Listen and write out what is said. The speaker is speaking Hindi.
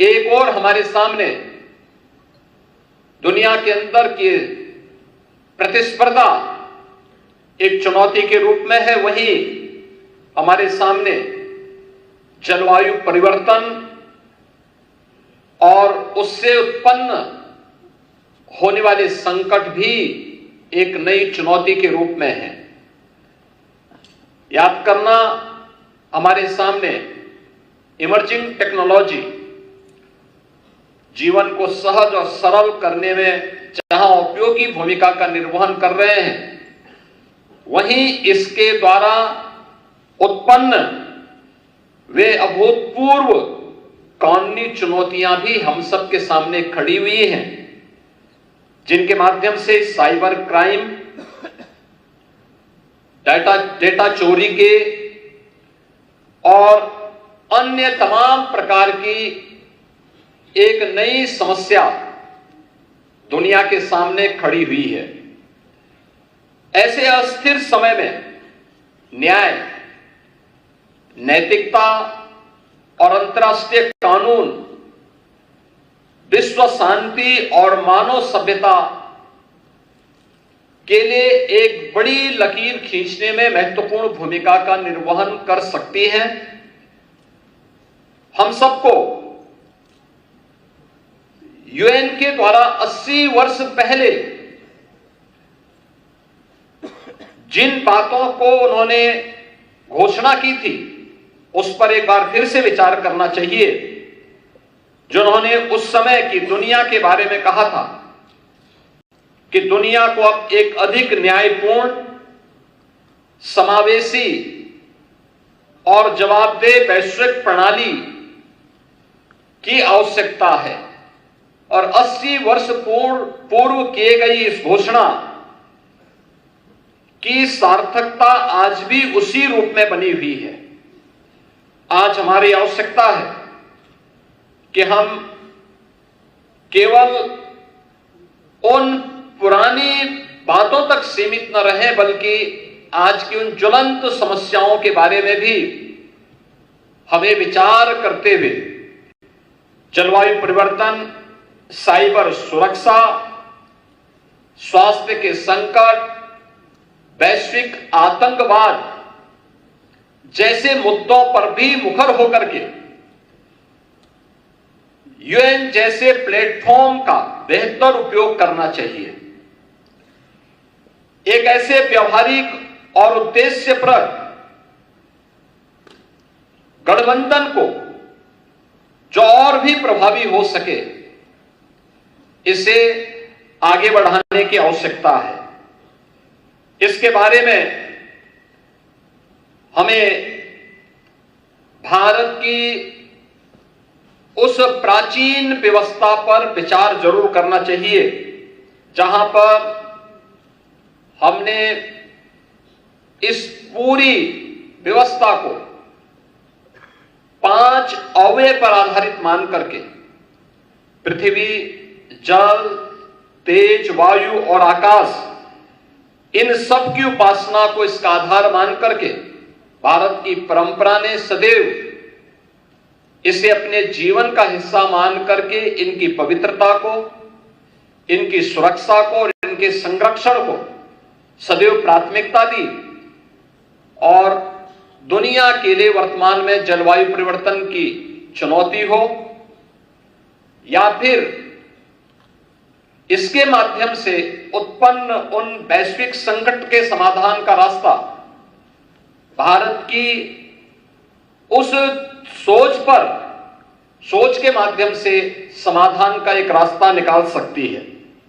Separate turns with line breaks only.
एक और हमारे सामने दुनिया के अंदर की प्रतिस्पर्धा एक चुनौती के रूप में है, वहीं हमारे सामने जलवायु परिवर्तन और उससे उत्पन्न होने वाले संकट भी एक नई चुनौती के रूप में है। याद करना, हमारे सामने इमर्जिंग टेक्नोलॉजी जीवन को सहज और सरल करने में जहां उपयोगी भूमिका का निर्वहन कर रहे हैं, वहीं इसके द्वारा उत्पन्न वे अभूतपूर्व कानूनी चुनौतियां भी हम सब के सामने खड़ी हुई हैं, जिनके माध्यम से साइबर क्राइम, डेटा चोरी के और अन्य तमाम प्रकार की एक नई समस्या दुनिया के सामने खड़ी हुई है। ऐसे अस्थिर समय में न्याय, नैतिकता और अंतर्राष्ट्रीय कानून विश्व शांति और मानव सभ्यता के लिए एक बड़ी लकीर खींचने में महत्वपूर्ण भूमिका का निर्वहन कर सकती है। हम सबको यूएन के द्वारा 80 वर्ष पहले जिन बातों को उन्होंने घोषणा की थी, उस पर एक बार फिर से विचार करना चाहिए, जो उन्होंने उस समय की दुनिया के बारे में कहा था कि दुनिया को अब एक अधिक न्यायपूर्ण, समावेशी और जवाबदेह वैश्विक प्रणाली की आवश्यकता है। और 80 वर्ष पूर्व किए गई इस घोषणा की सार्थकता आज भी उसी रूप में बनी हुई है। आज हमारी आवश्यकता है कि हम केवल उन पुरानी बातों तक सीमित न रहें, बल्कि आज की उन ज्वलंत समस्याओं के बारे में भी हमें विचार करते हुए जलवायु परिवर्तन, साइबर सुरक्षा, स्वास्थ्य के संकट, वैश्विक आतंकवाद जैसे मुद्दों पर भी मुखर होकर के यूएन जैसे प्लेटफॉर्म का बेहतर उपयोग करना चाहिए। एक ऐसे व्यवहारिक और उद्देश्यप्रद गठबंधन को जो और भी प्रभावी हो सके, इसे आगे बढ़ाने की आवश्यकता है। इसके बारे में हमें भारत की उस प्राचीन व्यवस्था पर विचार जरूर करना चाहिए, जहां पर हमने इस पूरी व्यवस्था को 5 अवयव पर आधारित मान करके पृथ्वी, जल, तेज, वायु और आकाश, इन सब की उपासना को इसका आधार मान करके भारत की परंपरा ने सदैव इसे अपने जीवन का हिस्सा मान करके इनकी पवित्रता को, इनकी सुरक्षा को और इनके संरक्षण को सदैव प्राथमिकता दी। और दुनिया के लिए वर्तमान में जलवायु परिवर्तन की चुनौती हो या फिर इसके माध्यम से उत्पन्न उन वैश्विक संकट के समाधान का रास्ता, भारत की उस सोच के माध्यम से समाधान का एक रास्ता निकाल सकती है।